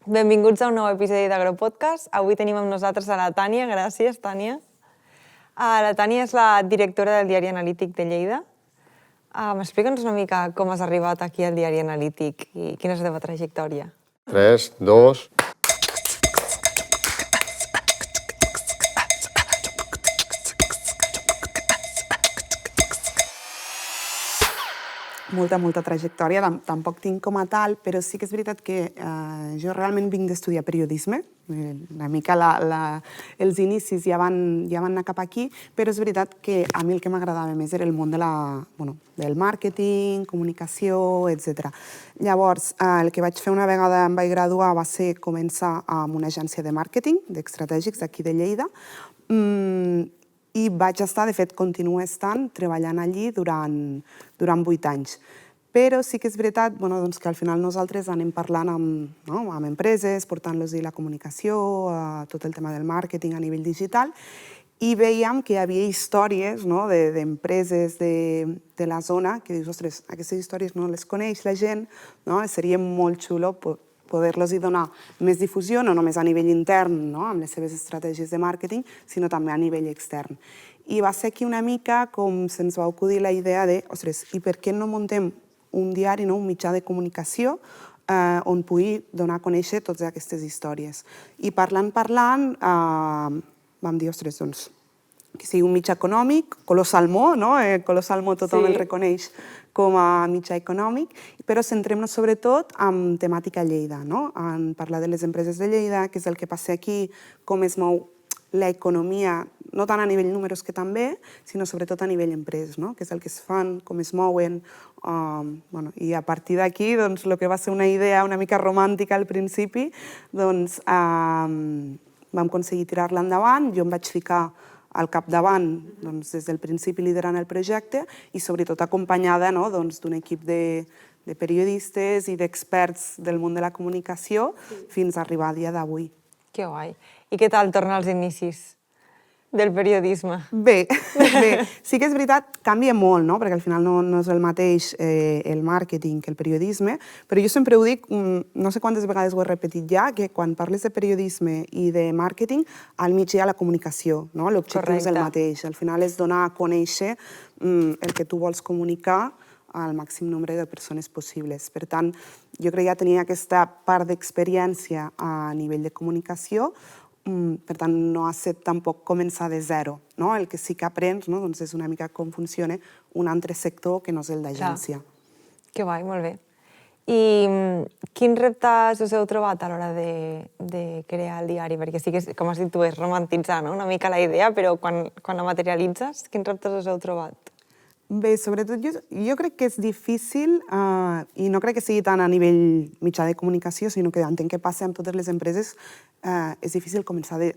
Benvinguts a un nou episodi d'Agropodcast. Avui tenim amb nosaltres a la Tània. Gràcies, Tània. La Tània és la directora del Diari Analític de Lleida. Explica'ns una mica com has arribat aquí al Diari Analític i quina és la teva trajectòria. 3, 2... Molta trajectòria, tampoc tinc com a tal, però sí que és veritat que jo realment vinc d'estudiar periodisme. Una mica els inicis ja van anar cap aquí, però és veritat que a mi el que m'agradava més era el món del màrqueting, comunicació, etc. Llavors, el que vaig fer una vegada em vaig graduar va ser començar amb una agència de màrqueting, d'estratègics d'aquí de Lleida, i vaig estar, de fet, continuo estant treballant allí durant 8 anys. Però sí que és veritat que al final nosaltres anem parlant amb empreses, portant-los la comunicació, tot el tema del màrqueting a nivell digital, i veiem que hi havia històries d'empreses de la zona que dius, ostres, aquestes històries no les coneix la gent, seria molt xulo poder-los donar més difusió, no només a nivell intern, amb les seves estratègies de màrqueting, sinó també a nivell extern. I va ser aquí una mica com se'ns va acudir la idea de, ostres, i per què no muntem un diari, un mitjà de comunicació on pugui donar a conèixer totes aquestes històries. I parlant, vam dir, ostres, doncs, que sigui un mitjà econòmic, Color Salmó, Color Salmó tothom el reconeix com a mitjà econòmic, però centrem-nos sobretot en temàtica Lleida, en parlar de les empreses de Lleida, què és el que passa aquí, com es mou l'economia, no tant a nivell números que també, sinó sobretot a nivell empreses, què és el que es fan, com es mouen, i a partir d'aquí, el que va ser una idea una mica romàntica al principi, vam aconseguir tirar-la endavant, jo em vaig ficar al capdavant des del principi liderant el projecte i sobretot acompanyada d'un equip de periodistes i d'experts del món de la comunicació fins a arribar a dia d'avui. Que guai. I què tal tornar als inicis del periodisme? Bé, sí que és veritat, canvia molt, perquè al final no és el mateix el màrqueting que el periodisme, però jo sempre ho dic, no sé quantes vegades ho he repetit ja, que quan parles de periodisme i de màrqueting, al mig hi ha la comunicació, l'objectiu és el mateix. Al final és donar a conèixer el que tu vols comunicar al màxim nombre de persones possibles. Per tant, jo crec que ja tenia aquesta part d'experiència a nivell de comunicació, per tant, no ha estat tampoc començar de zero. El que sí que aprens és una mica com funciona un altre sector que no és el d'agència. Que guai, molt bé. I quins reptes us heu trobat a l'hora de crear el diari? Perquè sí que, com has dit tu, és romantitzar una mica la idea, però quan la materialitzes, quins reptes us heu trobat? Bé, sobretot jo crec que és difícil, i no crec que sigui tant a nivell mitjà de comunicació, sinó que entenc que passa amb totes les empreses, és difícil començar de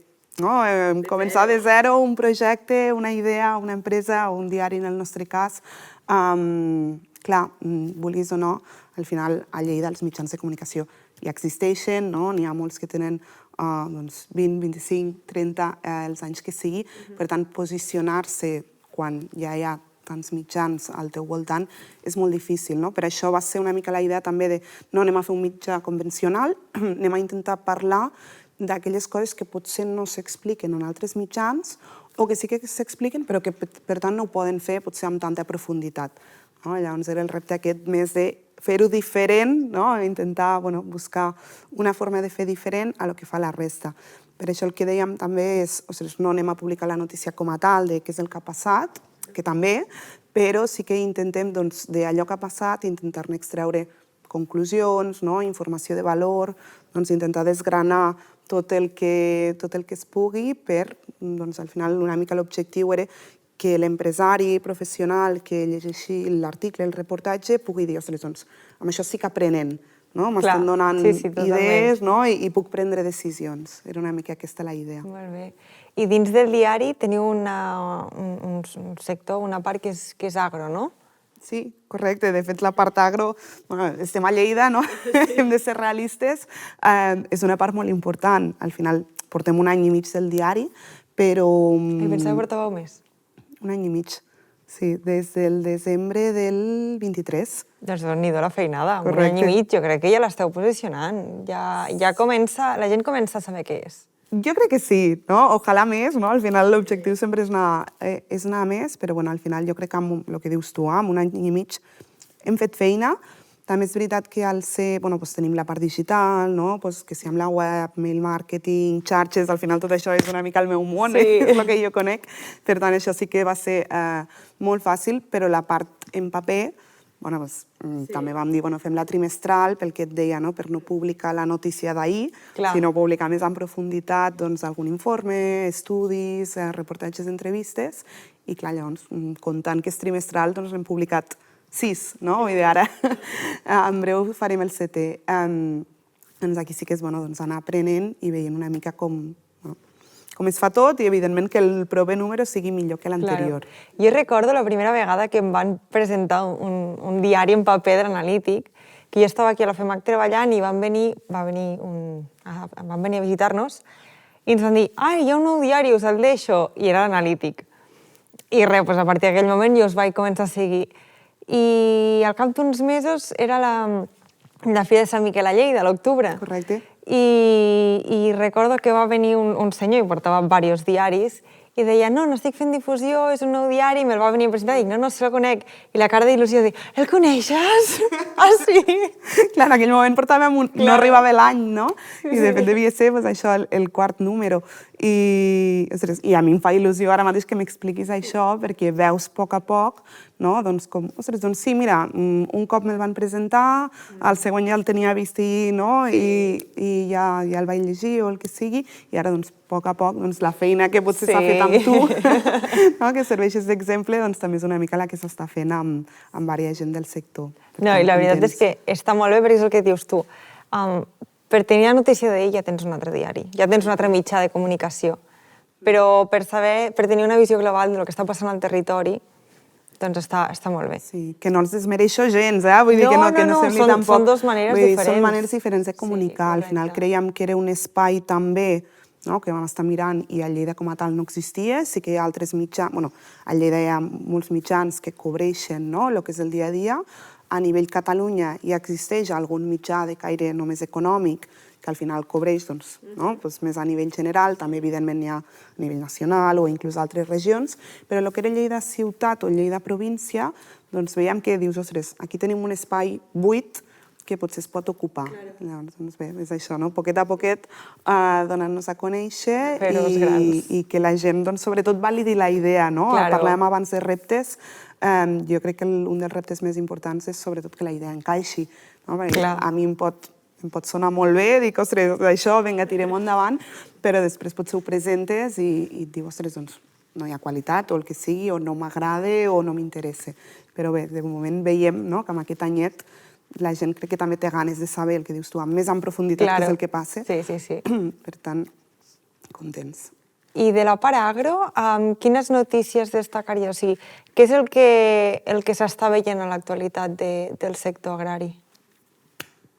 zero un projecte, una idea, una empresa o un diari en el nostre cas. Clar, vulguis o no, al final a Lleida els mitjans de comunicació ja existeixen, n'hi ha molts que tenen 20, 25, 30, els anys que sigui, per tant, posicionar-se quan ja hi ha tants mitjans al teu voltant és molt difícil. Per això va ser una mica la idea també de no anem a fer un mitjà convencional, anem a intentar parlar d'aquelles coses que potser no s'expliquen en altres mitjans o que sí que s'expliquen però que per tant no ho poden fer potser amb tanta profunditat. Llavors era el repte aquest més de fer-ho diferent, intentar buscar una forma de fer diferent a lo que fa la resta. Per això el que dèiem també és, no anem a publicar la notícia com a tal de què és el que ha passat, que també, però sí que intentem d'allò que ha passat intentar-ne extreure conclusions, informació de valor, intentar desgranar tot el que es pugui per, al final, una mica l'objectiu era que l'empresari professional que llegeixi l'article, el reportatge, pugui dir, ostres, amb això sí que aprenen, m'estan donant idees i puc prendre decisions. Era una mica aquesta la idea. Molt bé. I dins del diari teniu un sector, una part que és agro, no? Sí, correcte. De fet, la part agro, estem a Lleida, hem de ser realistes, és una part molt important. Al final, portem un any i mig del diari, però... I penseu que portàveu més? Un any i mig. Sí, des del desembre del 23. Doncs déu-n'hi-do la feinada, un Correcte. any i mig, jo crec que ja l'esteu posicionant. Ja comença, la gent comença a saber què és. Jo crec que sí, no? Ojalà més, no? Al final l'objectiu sempre és anar més, però bueno, al final jo crec que amb el que dius tu, amb un any i mig hem fet feina. També és veritat que al ser, bueno, doncs tenim la part digital, no? Doncs que si amb la web, mail marketing, xarxes, al final tot això és una mica el meu món, Sí. és el que jo conec. Per tant, això sí que va ser molt fàcil, però la part en paper, bueno, doncs, també vam dir, bueno, fem la trimestral, pel que et deia, no? Per no publicar la notícia d'ahir, Clar. sinó publicar més en profunditat doncs, algun informe, estudis, reportatges, entrevistes, i clar, llavors, comptant que és trimestral, doncs hem publicat 6, no? Vull dir, ara en breu farem el 7è. Doncs aquí sí que és bueno, doncs anar aprenent i veient una mica com es fa tot i, evidentment, que el proper número sigui millor que l'anterior. Claro. Jo recordo la primera vegada que em van presentar un diari en paper de l'analític, que jo estava aquí a la FEMAC treballant i van venir a visitar-nos i ens van dir, hi ha un nou diari, us el deixo, i era l'analític. I res, doncs a partir d'aquell moment jo us vaig començar a seguir. I al cap d'uns mesos era la Fira de Sant Miquel a Lleida, a l'octubre. Correcte. I recordo que va venir un senyor i portava diversos diaris i deia, no estic fent difusió, és un nou diari, i me'l va venir a presentar i dic, no, se el conec. I la cara d'il·lusió de dir, el coneixes? Ah, sí? Clar, en aquell moment portàvem no arribava l'any, no? I de fet devia ser doncs, això, el quart número. I a mi em fa il·lusió ara mateix que m'expliquis això, perquè veus a poc, no? Doncs sí, mira, un cop me'l van presentar, el següent ja el tenia vist no? I ja el vaig llegir o el que sigui, i ara, doncs, a poc, doncs, la feina que potser s'ha fet amb tu, no? Que serveixes d'exemple, doncs també és una mica la que s'està fent amb diversa gent del sector. No, i la veritat és que està molt bé perquè és el que dius tu. Per tenir la notícia d'ell ja tens un altre diari, ja tens un altre mitjà de comunicació. Però per tenir una visió global del que està passant al territori, doncs està molt bé. Sí, que no els desmereixo gens, vull dir que no sembli tampoc... Són dues maneres diferents. Són maneres diferents de comunicar. Al final creiem que era un espai també que vam estar mirant i a Lleida com a tal no existia. Sí que hi ha altres mitjans... A Lleida hi ha molts mitjans que cobreixen el que és el dia a dia. A nivell Catalunya hi existeix algun mitjà de caire només econòmic que al final cobreix més a nivell general, també evidentment hi ha a nivell nacional o inclús altres regions, però el que era Lleida ciutat o Lleida província, doncs veiem que dius, ostres, aquí tenim un espai buit que potser es pot ocupar. Llavors, doncs bé, és això, no? Poquet a poquet donant-nos a conèixer i que la gent, doncs, sobretot, validi la idea, no? Parlàvem abans de reptes, jo crec que un dels reptes més importants és sobretot que la idea encaixi, no? Perquè a mi em pot sonar molt bé, dic, ostres, això, vinga, tirem endavant, però després potser ho presentes i et diu, ostres, doncs, no hi ha qualitat o el que sigui, o no m'agrada o no m'interessa. Però bé, de moment veiem que amb aquest anyet la gent crec que també té ganes de saber el que dius tu, més en profunditat què és el que passa. Sí. Per tant, contents. I de la part agro, quines notícies destacaries? O sigui, què és el que s'està veient a l'actualitat del sector agrari?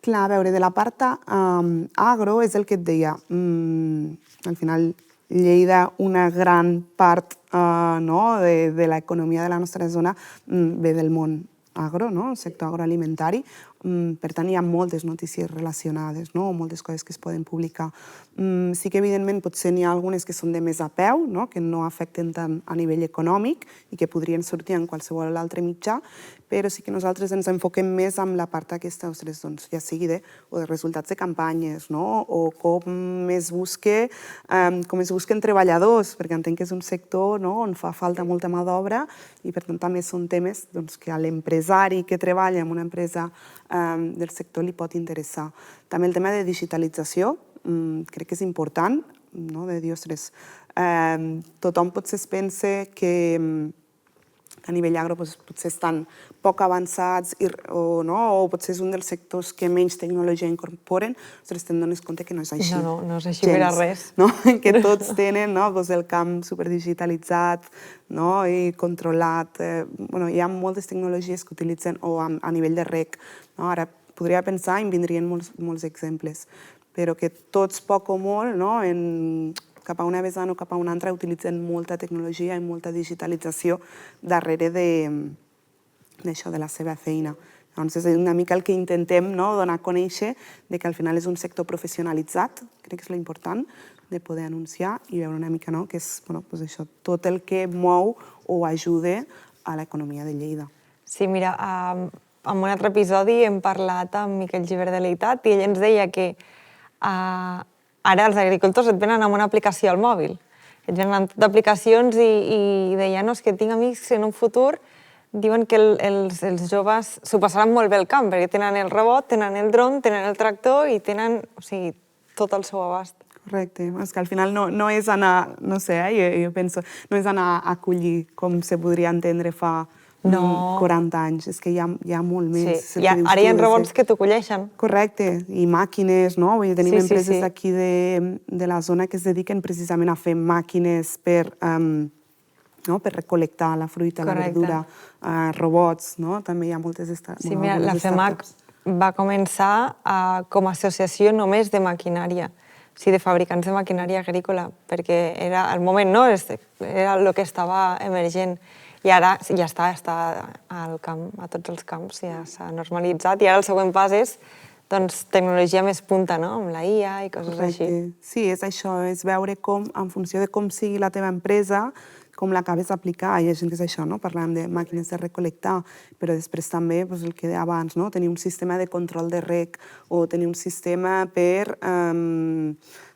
Clar, a veure, de la part agro és el que et deia. Al final, Lleida, una gran part de l'economia de la nostra zona ve del món agro, el sector agroalimentari. Per tant, hi ha moltes notícies relacionades, moltes coses que es poden publicar. Sí que, evidentment, potser n'hi ha algunes que són de més a peu, que no afecten tant a nivell econòmic i que podrien sortir en qualsevol altre mitjà, però sí que nosaltres ens enfoquem més en la part aquesta, ja sigui de resultats de campanyes, o com es busquen treballadors, perquè entenc que és un sector on fa falta molta mà d'obra i, per tant, també són temes que a l'empresari que treballa en una empresa del sector li pot interessar. També el tema de digitalització, crec que és important, de dir, ostres, tothom potser es pensa que a nivell agro potser estan poc avançats o potser és un dels sectors que menys tecnologia incorporen, ostres, te'n dones compte que no és així. No és així per a res. Que tots tenen el camp superdigitalitzat i controlat. Hi ha moltes tecnologies que utilitzen a nivell de reg. Ara podria pensar i em vindrien molts exemples, però que tots poc o molt cap a una vessant o cap a una altra, utilitzen molta tecnologia i molta digitalització darrere d'això, de la seva feina. Llavors, és una mica el que intentem, no?, donar a conèixer de que al final és un sector professionalitzat, crec que és l'important, de poder anunciar i veure una mica, no?, que és això, tot el que mou o ajuda a l'economia de Lleida. Sí, mira, en un altre episodi hem parlat amb Miquel Gibert de l'Eitat i ell ens deia que ara els agricultors et venen amb una aplicació al mòbil. Et venen amb d'aplicacions i deia, no, és que tinc amics que en un futur diuen que els joves s'ho passaran molt bé al camp, perquè tenen el robot, tenen el dron, tenen el tractor i tenen, o sigui, tot al seu abast. Correcte, és que al final no és anar, no sé, jo penso, no és anar a collir com se podria entendre fa 40 anys, és que hi ha molt més. Sí, ara hi ha robots que t'ho colleixen. Correcte, i màquines, no? Tenim empreses aquí de la zona que es dediquen precisament a fer màquines per recol·lectar la fruita, la verdura, robots, no? També hi ha moltes startups. Sí, mira, la FEMAC va començar com a associació només de maquinària, o sigui, de fabricants de maquinària agrícola, perquè era el moment, no? Era el que estava emergent. I ara ja està al camp, a tots els camps, ja s'ha normalitzat. I ara el següent pas és tecnologia més punta, no? Amb la IA i coses així. Sí, és això, és veure com, en funció de com sigui la teva empresa, com l'acabes d'aplicar. Hi ha gent que és això, no? Parlàvem de màquines de recol·lectar, però després també el que deia abans, no? Tenir un sistema de control de reg o tenir un sistema per,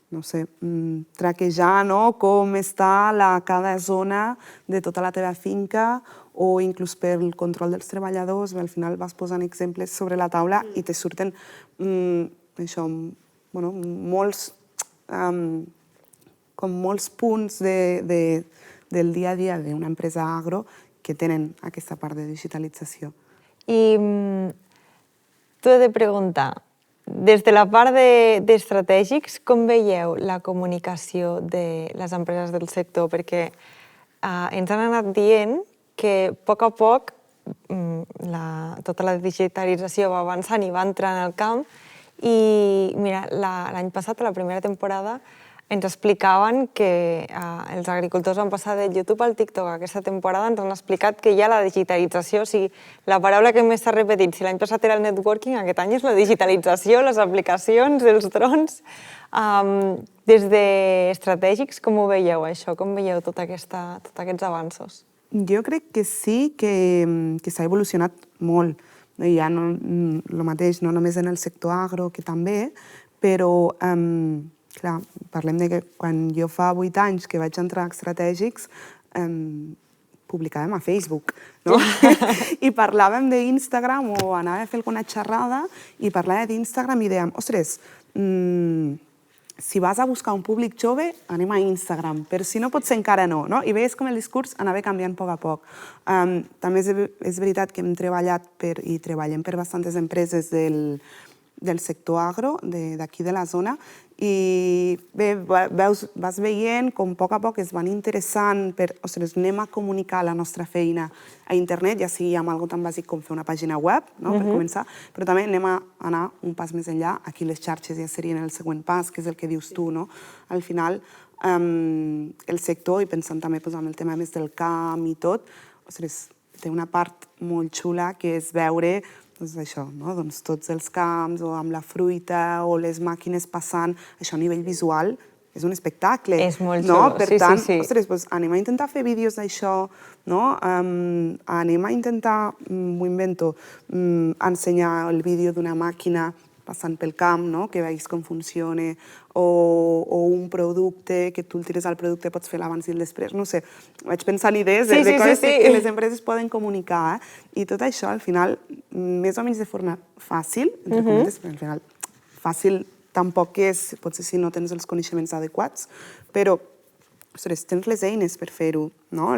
no sé, traquejar, no?, com està cada zona de tota la teva finca o inclús per el control dels treballadors. Al final vas posant exemples sobre la taula i te surten molts punts del dia a dia d'una empresa agro que tenen aquesta part de digitalització. I t'ho he de preguntar, des de la part d'estratègics, com veieu la comunicació de les empreses del sector? Perquè ens han anat dient que a poc tota la digitalització va avançant i va entrar en el camp i mira, l'any passat, a la primera temporada, ens explicaven que els agricultors van passar del YouTube al TikTok. Aquesta temporada ens han explicat que hi ha la digitalització, o sigui, la paraula que més s'ha repetit, si l'any passat era el networking, aquest any és la digitalització, les aplicacions, els drons. Des d'estratègics, com ho veieu, això? Com veieu tots aquests avanços? Jo crec que sí que s'ha evolucionat molt. Hi ha el mateix, no només en el sector agro, que també, però clar, parlem de que quan jo fa 8 anys que vaig entrar a estratègics, publicàvem a Facebook, no? I parlàvem d'Instagram o anava a fer alguna xerrada i parlàvem d'Instagram i dèiem, ostres, si vas a buscar un públic jove, anem a Instagram, però si no, potser encara no, no? I veies com el discurs anava canviant a poc a poc. També és veritat que hem treballat i treballem per bastantes empreses del sector agro, d'aquí de la zona, i bé, vas veient com a poc es van interessant per, ostres, anem a comunicar la nostra feina a internet, ja sigui amb alguna tan bàsic com fer una pàgina web, no?, per començar, però també anem a anar un pas més enllà. Aquí les xarxes ja serien el següent pas, que és el que dius tu, no? Al final, el sector, i pensant també en el tema més del camp i tot, ostres, té una part molt xula que és veure això, tots els camps o amb la fruita o les màquines passant, això a nivell visual és un espectacle. És molt xulo, per tant, ostres, anem a intentar fer vídeos d'això, anem a intentar, m'ho invento, ensenyar el vídeo d'una màquina passant pel camp, que veus com funciona, o un producte, que tu el tires al producte, pots fer l'abans i el després, no sé. Vaig pensar en idees de coses que les empreses poden comunicar, i tot això, al final, més o menys de forma fàcil, entre cometes, perquè al final fàcil tampoc és, potser si no tens els coneixements adequats, però ostres, tens les eines per fer-ho, no?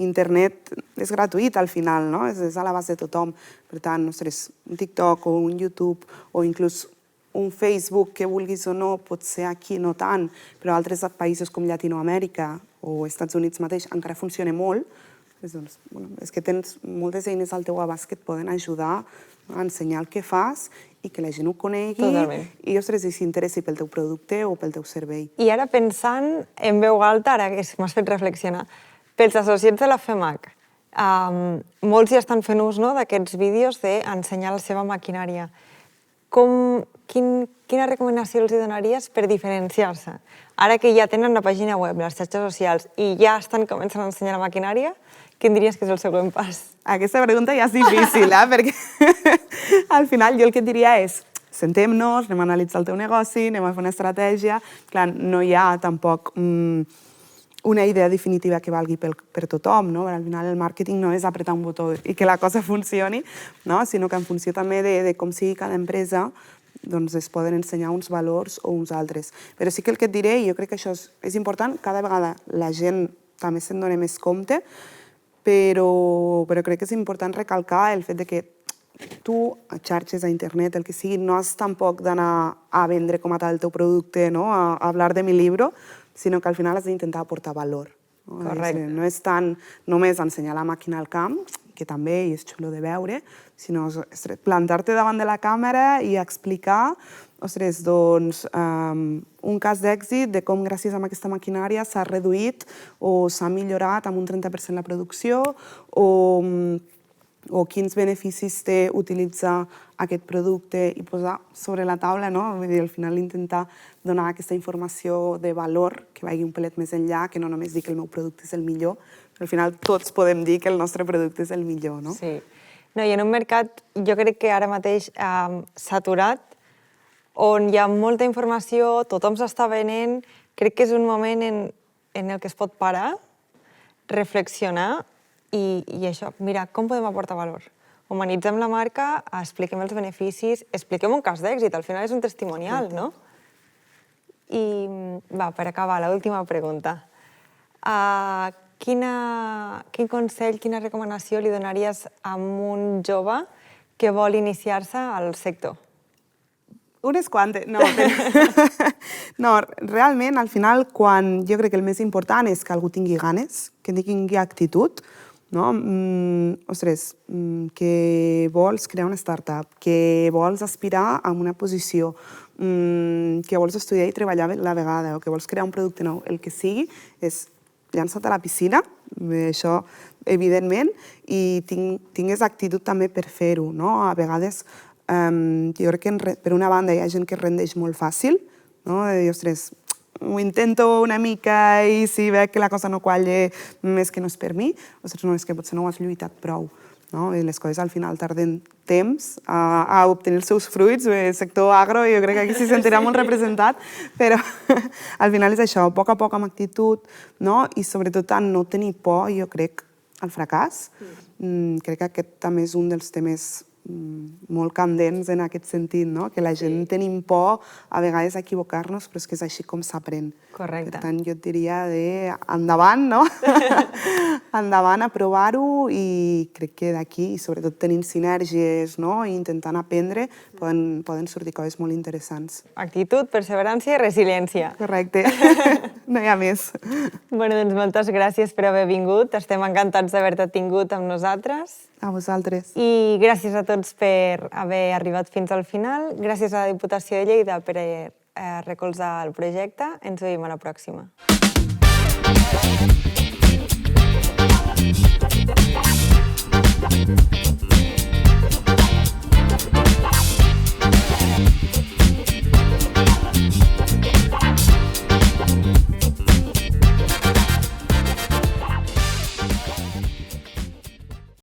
Internet és gratuït al final, no? És a l'abast de tothom. Per tant, ostres, un TikTok o un YouTube o inclús un Facebook que vulguis o no, potser aquí no tant, però altres països com Llatinoamèrica o Estats Units mateix encara funciona molt. És que tens moltes eines al teu abast que et poden ajudar ensenyar el que fas i que la gent ho conegui. Totalment. I, ostres, i s'interessi pel teu producte o pel teu servei. I ara pensant en veu alta, ara que m'has fet reflexionar, pels associats de la FEMAC, molts ja estan fent ús, no, d'aquests vídeos d'ensenyar la seva maquinària. Quina recomanació els donaries per diferenciar-se? Ara que ja tenen la pàgina web, les xarxes socials, i ja estan començant a ensenyar la maquinària, quin diries que és el següent pas? Aquesta pregunta ja és difícil, perquè al final jo el que et diria és sentem-nos, anem a analitzar el teu negoci, anem a fer una estratègia. Clar, no hi ha tampoc una idea definitiva que valgui per tothom, no? Al final el màrqueting no és apretar un botó i que la cosa funcioni, no? Sinó que en funció també de com sigui cada empresa, doncs es poden ensenyar uns valors o uns altres. Però sí que el que et diré, i jo crec que això és important, cada vegada la gent també se'n dona més compte, però crec que és important recalcar el fet de que tu, a xarxes, a internet, el que sigui, no has tampoc d'anar a vendre com a tal el teu producte, no? A hablar de mi libro, sinó que al final has d'intentar aportar valor. No? Correcte. No és tant només ensenyar la màquina al camp, que també i és xulo de veure, sinó plantar-te davant de la càmera i explicar, ostres, doncs, un cas d'èxit de com gràcies a aquesta maquinària s'ha reduït o s'ha millorat amb un 30% la producció o quins beneficis té utilitzar aquest producte i posar sobre la taula, no? Vull dir, al final intentar donar aquesta informació de valor que vagi un pelet més enllà, que no només dir que el meu producte és el millor, però al final tots podem dir que el nostre producte és el millor, no? Sí. No, i en un mercat, jo crec que ara mateix saturat, on hi ha molta informació, tothom s'està venent, crec que és un moment en el que es pot parar, reflexionar i això, mira, com podem aportar valor? Humanitzem la marca, expliquem els beneficis, expliquem un cas d'èxit, al final és un testimonial, no? I va, per acabar, l'última pregunta. Quin consell, quina recomanació li donaries a un jove que vol iniciar-se al sector? Unes quantes, no. No, realment, al final, jo crec que el més important és que algú tingui ganes, que tingui actitud, no? Ostres, que vols crear una startup, que vols aspirar a una posició, que vols estudiar i treballar a la vegada, o que vols crear un producte nou, el que sigui, és llança't a la piscina, això evidentment, i tingues actitud també per fer-ho, no? A vegades, jo crec que per una banda hi ha gent que es rendeix molt fàcil, no? De dir, ostres, ho intento una mica i si veig que la cosa no qualla més que no és per mi, ostres, no, és que potser no ho has lluitat prou. No? I les coses al final tarden temps a obtenir els seus fruits. El sector agro jo crec que aquí s'hi sentirà molt representat, però al final és això, a poc amb actitud, no? I sobretot no tenir por, jo crec, al fracàs. Crec que aquest també és un dels temes molt candents en aquest sentit, no? Que la gent tenim por a vegades a equivocar-nos, però és que és així com s'aprèn. Correcte. Per tant, jo et diria endavant, no? Endavant a provar-ho i crec que d'aquí, i sobretot tenint sinergies, no? I intentant aprendre, poden sortir coses molt interessants. Actitud, perseverància i resiliència. Correcte. No hi ha més. Bueno, doncs moltes gràcies per haver vingut. Estem encantats d'haver-te tingut amb nosaltres. A vosaltres. I gràcies a tots per haver arribat fins al final. Gràcies a la Diputació de Lleida per recolzar el projecte. Ens veiem a la pròxima.